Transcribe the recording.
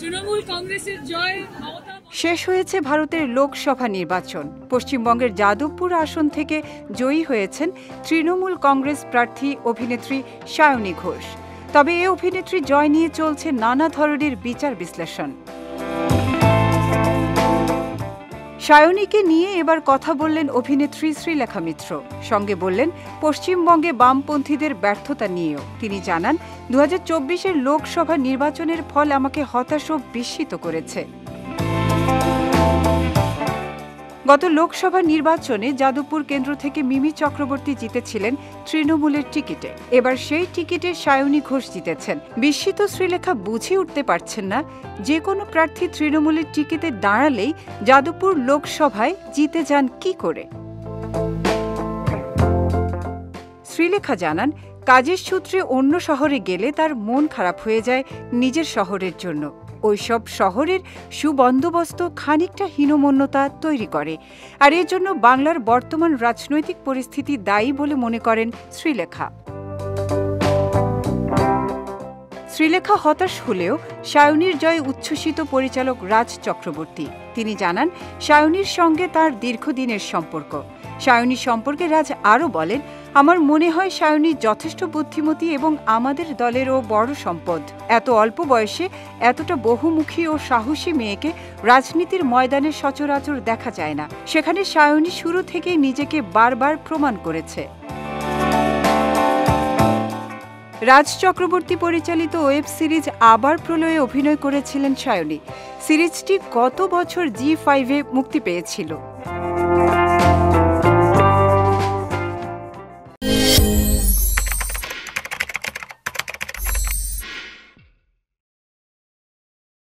তৃণমূল কংগ্রেসের জয়। শেষ হয়েছে ভারতের লোকসভা নির্বাচন। পশ্চিমবঙ্গের যাদবপুর আসন থেকে জয়ী হয়েছেন তৃণমূল কংগ্রেস প্রার্থী অভিনেত্রী সায়নী ঘোষ। তবে এই অভিনেত্রী জয় নিয়ে চলছে নানা ধরনের বিচার বিশ্লেষণ। সায়নীকে নিয়ে এবার কথা বললেন অভিনেত্রী শ্রীলেখা মিত্র। সঙ্গে বললেন পশ্চিমবঙ্গে বামপন্থীদের ব্যর্থতা নিয়েও। তিনি জানান, 2024-এর লোকসভা নির্বাচনের ফল আমাকে হতাশ ও বিস্মিত করেছে। গত লোকসভা নির্বাচনে যাদবপুর কেন্দ্র থেকে মিমি চক্রবর্তী জিতেছিলেন তৃণমূলের টিকিটে। এবার সেই টিকিটে সায়নী ঘোষ জিতেছেন। বিস্মিত শ্রীলেখা বুঝে উঠতে পারছেন না, যে কোনো প্রার্থী তৃণমূলের টিকিটে দাঁড়ালেই যাদবপুর লোকসভায় জিতে যান কি করে। শ্রীলেখা জানান, কাজের সূত্রে অন্য শহরে গেলে তার মন খারাপ হয়ে যায় নিজের শহরের জন্য। ওইসব শহরের সুবন্দোবস্ত খানিকটা হীনমন্যতা তৈরি করে, আর এর জন্য বাংলার বর্তমান রাজনৈতিক পরিস্থিতি দায়ী বলে মনে করেন শ্রীলেখা। শ্রীলেখা হতাশ হলেও সায়নীর জয়ে উচ্ছ্বসিত পরিচালক রাজ চক্রবর্তী। তিনি জানান, সায়নীর সঙ্গে তার দীর্ঘদিনের সম্পর্ক। সায়নী সম্পর্কে রাজ আরও বলেন, আমার মনে হয় সায়নী যথেষ্ট বুদ্ধিমতী এবং আমাদের দলেরও বড় সম্পদ। এত অল্প বয়সে এতটা বহুমুখী ও সাহসী মেয়েকে রাজনীতির ময়দানে সচরাচর দেখা যায় না। সেখানে সায়নী শুরু থেকেই নিজেকে বারবার প্রমাণ করেছে। রাজ চক্রবর্তী পরিচালিত ওয়েব সিরিজ আবার প্রলয়ে অভিনয় করেছিলেন সায়নী। সিরিজটি গত বছর জি5-এ মুক্তি পেয়েছিল।